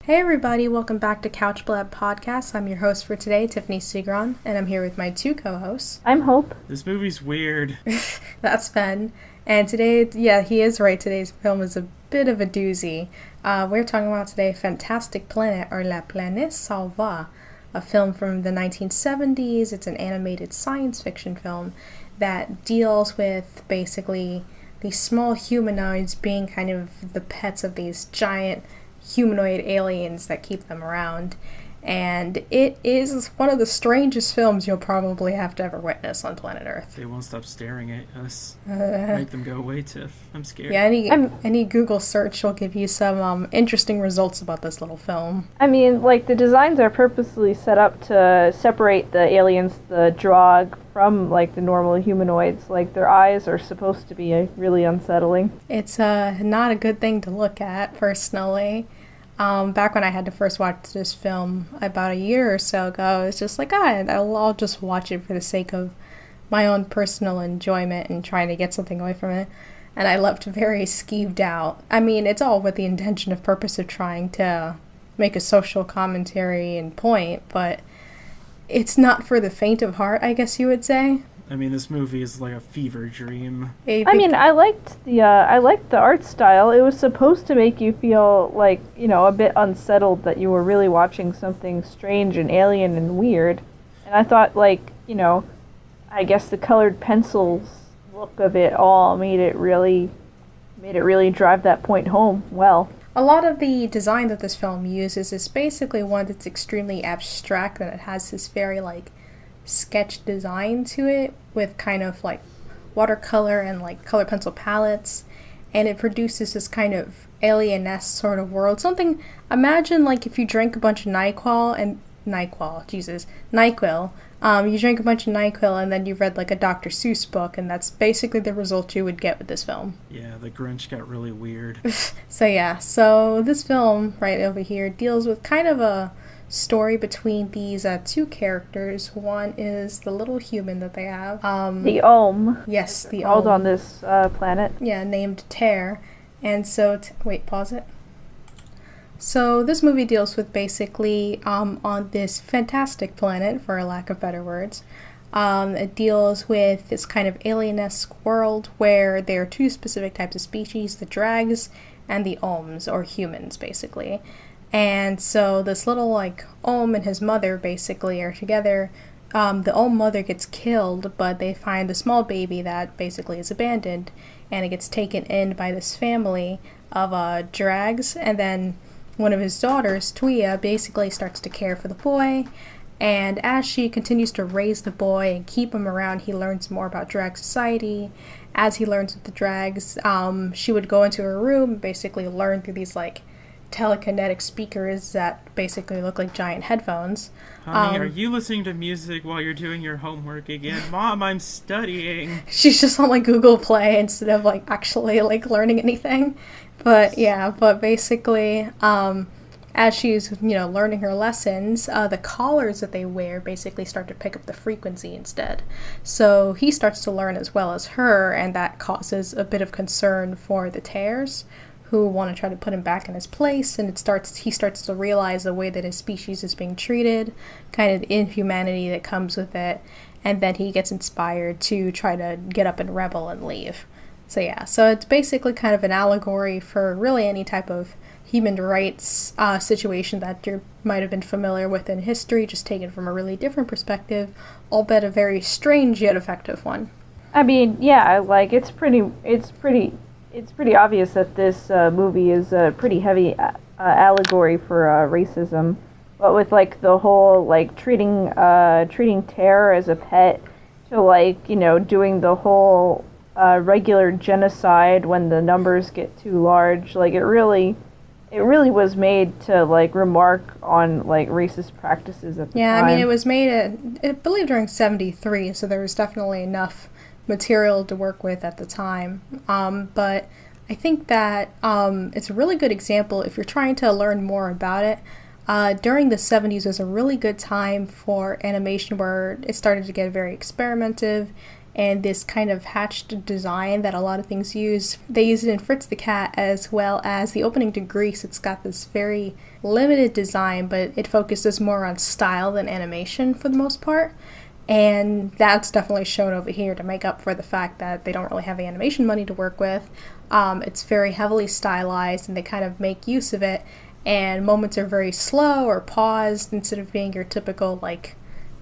Hey everybody, welcome back to Couchblab Podcast. I'm your host for today, Tiffany Segron, and I'm here with my two co-hosts. I'm Hope. This movie's weird. That's Ben. And today, yeah, he is right, today's film is a bit of a doozy. We're talking about today Fantastic Planet, or La Planète Salva, a film from the 1970s. It's an animated science fiction film that deals with basically these small humanoids being kind of the pets of these giant humanoid aliens that keep them around, and it is one of the strangest films you'll probably have to ever witness on planet Earth. They won't stop staring at us. Make them go away, Tiff. I'm scared. Yeah, any Google search will give you some interesting results about this little film. I mean, like, the designs are purposely set up to separate the aliens, the Drog, from, like, the normal humanoids. Like, their eyes are supposed to be really unsettling. It's not a good thing to look at, personally. Back when I had to first watch this film about a year or so ago, I was just like, I'll just watch it for the sake of my own personal enjoyment and trying to get something away from it. And I left very skeeved out. I mean, it's all with the intention of purpose of trying to make a social commentary and point, but it's not for the faint of heart, I guess you would say. I mean, this movie is like a fever dream. I liked the art style. It was supposed to make you feel like, a bit unsettled that you were really watching something strange and alien and weird. And I thought, I guess the colored pencils look of it all made it really drive that point home well. A lot of the design that this film uses is basically one that's extremely abstract, and it has this very, sketch design to it with kind of watercolor and color pencil palettes, and it produces this kind of alien-esque sort of world. Imagine if you drank a bunch of NyQuil, you drank a bunch of NyQuil and then you read a Dr. Seuss book, and that's basically the result you would get with this film. Yeah, the Grinch got really weird. So this film right over here deals with kind of a story between these two characters. One is the little human that they have. The Ohm. Yes, the called Ohm. on this planet. Yeah, named Tear. And so, wait, pause it. So this movie deals with basically on this fantastic planet, for a lack of better words. It deals with this kind of alien-esque world where there are two specific types of species, the Drags and the Ohms, or humans, basically. And so this little, Ohm and his mother basically are together. The Ohm mother gets killed, but they find the small baby that basically is abandoned, and it gets taken in by this family of Drags, and then one of his daughters, Tuya, basically starts to care for the boy, and as she continues to raise the boy and keep him around, he learns more about drag society. As he learns with the Drags, she would go into her room and basically learn through these, telekinetic speakers that basically look like giant headphones. Honey, are you listening to music while you're doing your homework again? Mom, I'm studying. She's just on Google Play instead of actually learning anything. But basically, as she's learning her lessons, the collars that they wear basically start to pick up the frequency instead. So he starts to learn as well as her, and that causes a bit of concern for the Tears, who want to try to put him back in his place, and he starts to realize the way that his species is being treated, kind of the inhumanity that comes with it, and then he gets inspired to try to get up and rebel and leave. So it's basically kind of an allegory for really any type of human rights situation that you might have been familiar with in history, just taken from a really different perspective, albeit a very strange yet effective one. I mean, yeah, it's pretty obvious that this movie is a pretty heavy allegory for racism, but with the whole treating terror as a pet to doing the whole regular genocide when the numbers get too large. It really was made to remark on racist practices at the time. Yeah, I mean, it was made I believe during '73, so there was definitely enough material to work with at the time. But I think that it's a really good example if you're trying to learn more about it. During the 70s was a really good time for animation where it started to get very experimentative, and this kind of hatched design that a lot of things use. They use it in Fritz the Cat, as well as the opening to Grease. It's got this very limited design, but it focuses more on style than animation for the most part. And that's definitely shown over here to make up for the fact that they don't really have the animation money to work with. It's very heavily stylized, and they kind of make use of it, and moments are very slow or paused instead of being your typical, like,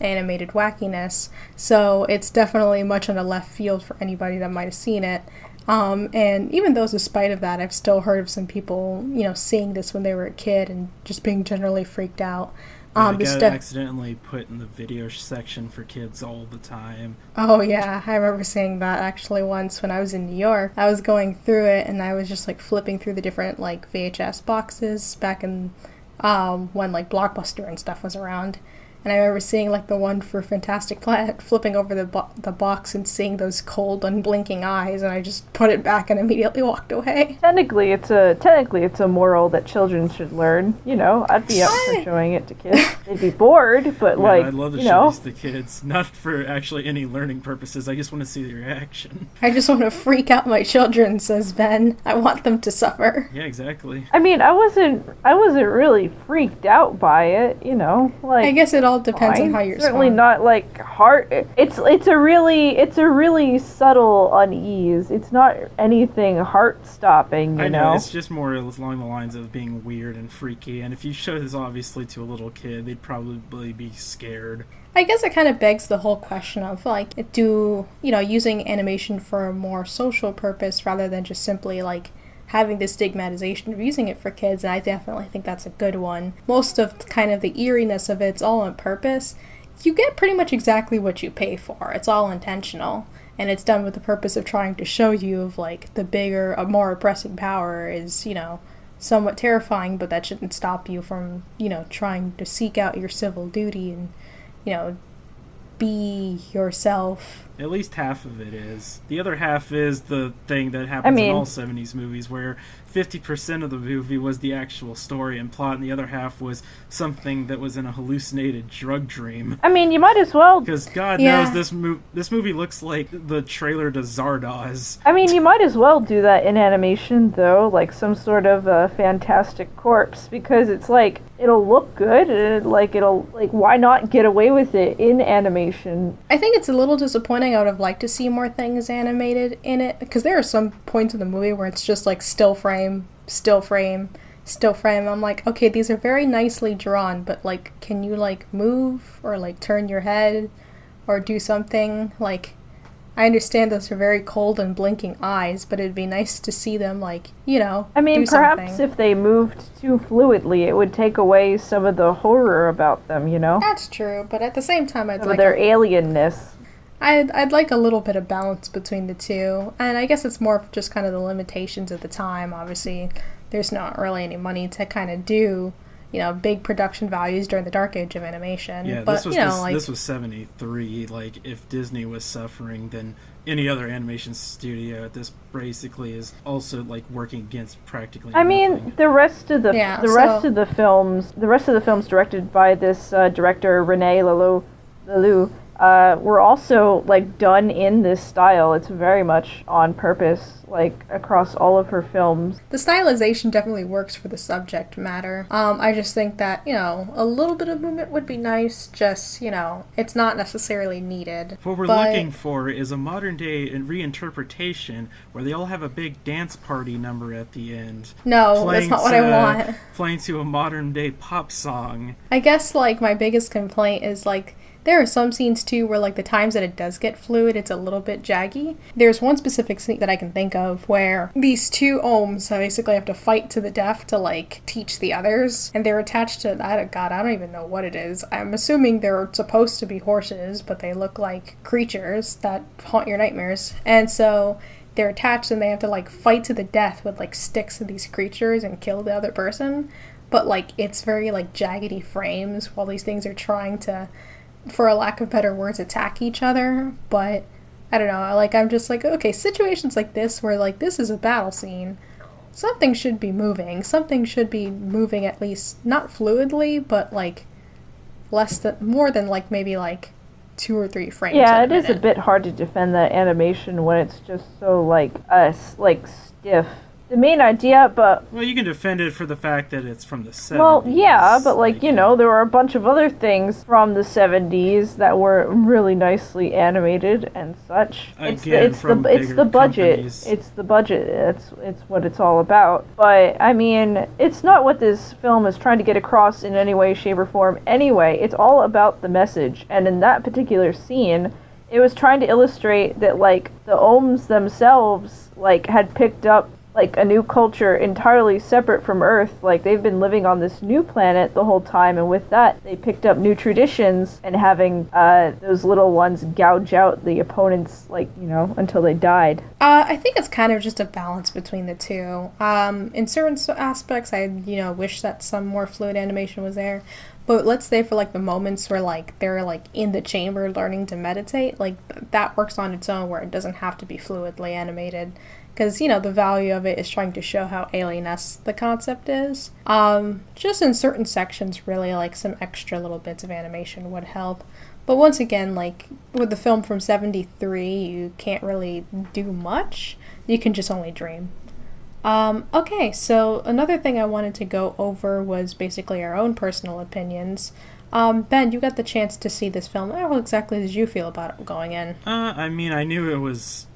animated wackiness. So it's definitely much on the left field for anybody that might have seen it. And even though, despite of that, I've still heard of some people, seeing this when they were a kid and just being generally freaked out. They got accidentally put in the video section for kids all the time. Oh yeah, I remember seeing that actually once when I was in New York. I was going through it and I was just like flipping through the different like VHS boxes back in when like Blockbuster and stuff was around. And I remember seeing like the one for Fantastic Planet, flipping over the box and seeing those cold, unblinking eyes, and I just put it back and immediately walked away. Technically, it's a moral that children should learn. I'd be up for showing it to kids. They'd be bored, but I'd love to show these to kids, not for actually any learning purposes. I just want to see the reaction. I just want to freak out my children, says Ben. I want them to suffer. Yeah, exactly. I mean, I wasn't really freaked out by it. I guess it all depends on how you're certainly not like heart. It's a really subtle unease. It's not anything heart stopping. I know it's just more along the lines of being weird and freaky. And if you show this obviously to a little kid, they'd probably be scared. I guess it kind of begs the whole question of like, using animation for a more social purpose rather than just simply like having the stigmatization of using it for kids, and I definitely think that's a good one. Most of kind of the eeriness of it's all on purpose. You get pretty much exactly what you pay for. It's all intentional, and it's done with the purpose of trying to show you of like the bigger, more oppressive power is, somewhat terrifying, but that shouldn't stop you from, trying to seek out your civil duty and, be yourself. At least half of it is. The other half is the thing that happens in all 70s movies, where 50% of the movie was the actual story and plot, and the other half was something that was in a hallucinated drug dream. I mean, you might as well... Because God knows this movie looks like the trailer to Zardoz. I mean, you might as well do that in animation, though, like some sort of Fantastic Corpse, because it's like, it'll look good, and why not get away with it in animation? I think it's a little disappointing. I would have liked to see more things animated in it, because there are some points in the movie where it's just like still frame. I'm like, okay, these are very nicely drawn, but like, can you like move or like turn your head or do something? Like, I understand those are very cold and blinking eyes, but it'd be nice to see them like, I mean, do perhaps something. If they moved too fluidly, it would take away some of the horror about them, That's true, but at the same time, some of their alienness. I'd like a little bit of balance between the two, and I guess it's more of just kind of the limitations of the time. Obviously, there's not really any money to kind of do, big production values during the dark age of animation. Yeah, but, this was 73. Like, if Disney was suffering, then any other animation studio at this basically is also like working against practically nothing. I mean, the rest of the films directed by this director RENE LALOUX were also like done in this style. It's very much on purpose, like across all of her films. The stylization definitely works for the subject matter. I just think that, a little bit of movement would be nice, just, it's not necessarily needed. What we're looking for is a modern day reinterpretation where they all have a big dance party number at the end. No, that's not what I want. Playing to a modern day pop song. I guess, like, my biggest complaint is, like, there are some scenes, too, where, like, the times that it does get fluid, it's a little bit jaggy. There's one specific scene that I can think of where these two ohms basically have to fight to the death to, like, teach the others. And they're attached to, I don't even know what it is. I'm assuming they're supposed to be horses, but they look like creatures that haunt your nightmares. And so they're attached and they have to, like, fight to the death with, like, sticks of these creatures and kill the other person. But, like, it's very, like, jaggedy frames while these things are trying to, for a lack of better words, attack each other. But I don't know, like, I'm just like, okay, situations like this where, like, this is a battle scene, something should be moving at least not fluidly, but like more than like maybe like 2 or 3 frames. Yeah, it is a bit hard to defend that animation when it's just so like stiff. The main idea, but... Well, you can defend it for the fact that it's from the 70s. Well, yeah, but there were a bunch of other things from the 70s that were really nicely animated and such. Again, it's the budget. Companies. It's the budget. It's what it's all about. But, I mean, it's not what this film is trying to get across in any way, shape, or form anyway. It's all about the message. And in that particular scene, it was trying to illustrate that, like, the Ohms themselves, like, had picked up like a new culture entirely separate from Earth. Like, they've been living on this new planet the whole time, and with that they picked up new traditions and having those little ones gouge out the opponents, like, until they died. I think it's kind of just a balance between the two. In certain aspects I wish that some more fluid animation was there, but let's say for like the moments where like they're like in the chamber learning to meditate, like that works on its own, where it doesn't have to be fluidly animated. Because, the value of it is trying to show how alien-esque the concept is. Just in certain sections, really, like, some extra little bits of animation would help. But once again, like, with the film from 73, you can't really do much. You can just only dream. Okay, so another thing I wanted to go over was basically our own personal opinions. Ben, you got the chance to see this film. How exactly did you feel about it going in? I mean, I knew it was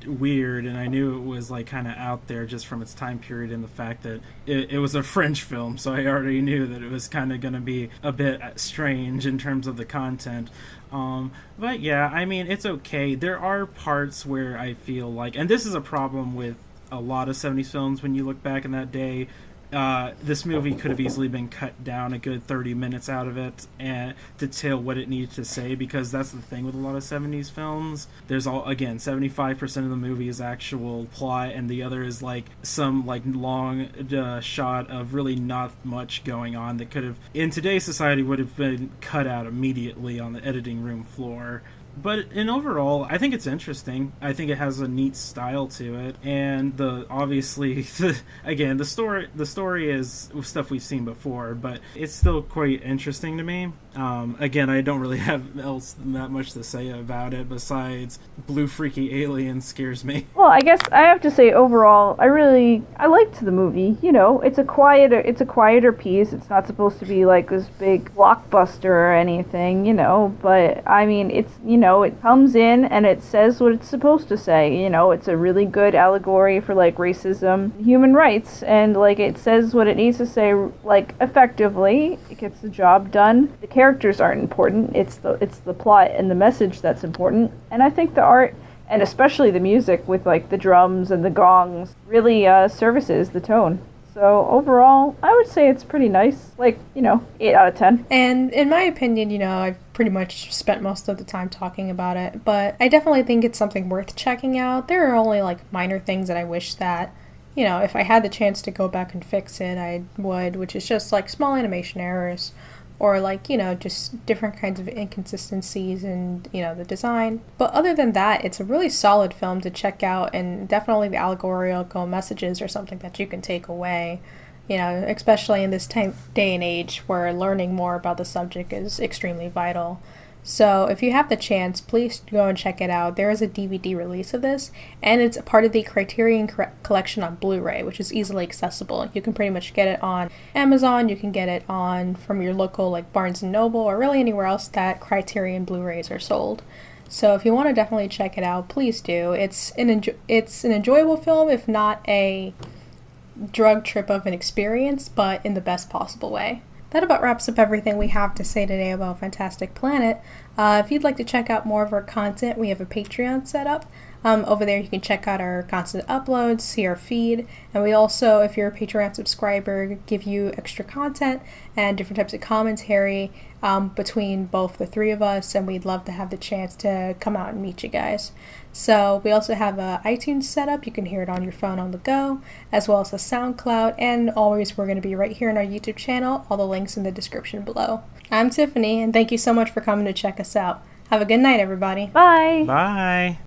weird, and I knew it was like kind of out there just from its time period and the fact that it was a French film, so I already knew that it was kind of going to be a bit strange in terms of the content. But yeah, I mean, it's okay. There are parts where I feel like, and this is a problem with a lot of 70s films when you look back in that day, this movie could have easily been cut down a good 30 minutes out of it and to tell what it needed to say, because that's the thing with a lot of 70s films. There's 75% of the movie is actual plot, and the other is like some like long shot of really not much going on that could have, in today's society, would have been cut out immediately on the editing room floor. But in overall, I think it's interesting. I think it has a neat style to it, and the story is stuff we've seen before, but it's still quite interesting to me. Again, I don't really have that much to say about it besides blue freaky alien scares me. Well, I guess I have to say overall, I liked the movie. It's a quieter piece. It's not supposed to be like this big blockbuster or anything, but I mean, it comes in and it says what it's supposed to say. It's a really good allegory for like racism, human rights, and like it says what it needs to say like effectively. It gets the job done. The characters aren't important. It's the plot and the message that's important. And I think the art, and especially the music with like the drums and the gongs, really services the tone. So overall, I would say it's pretty nice. Like, 8 out of 10. And in my opinion, I've pretty much spent most of the time talking about it, but I definitely think it's something worth checking out. There are only like minor things that I wish that, if I had the chance to go back and fix it, I would, which is just like small animation errors, or like, just different kinds of inconsistencies in, the design. But other than that, it's a really solid film to check out, and definitely the allegorical messages are something that you can take away, especially in this day and age where learning more about the subject is extremely vital. So if you have the chance, please go and check it out. There is a DVD release of this, and it's a part of the Criterion Collection on Blu-ray, which is easily accessible. You can pretty much get it on Amazon, you can get it from your local like Barnes & Noble, or really anywhere else that Criterion Blu-rays are sold. So if you want to definitely check it out, please do. It's an enjoyable film, if not a drug trip of an experience, but in the best possible way. That about wraps up everything we have to say today about Fantastic Planet. If you'd like to check out more of our content, we have a Patreon set up. Over there you can check out our constant uploads, see our feed, and we also, if you're a Patreon subscriber, give you extra content and different types of commentary between both the three of us, and we'd love to have the chance to come out and meet you guys. So we also have a iTunes set up. You can hear it on your phone on the go, as well as a SoundCloud, and always we're going to be right here on our YouTube channel. All the links in the description below. I'm Tiffany, and thank you so much for coming to check us out. Have a good night, everybody. Bye. Bye.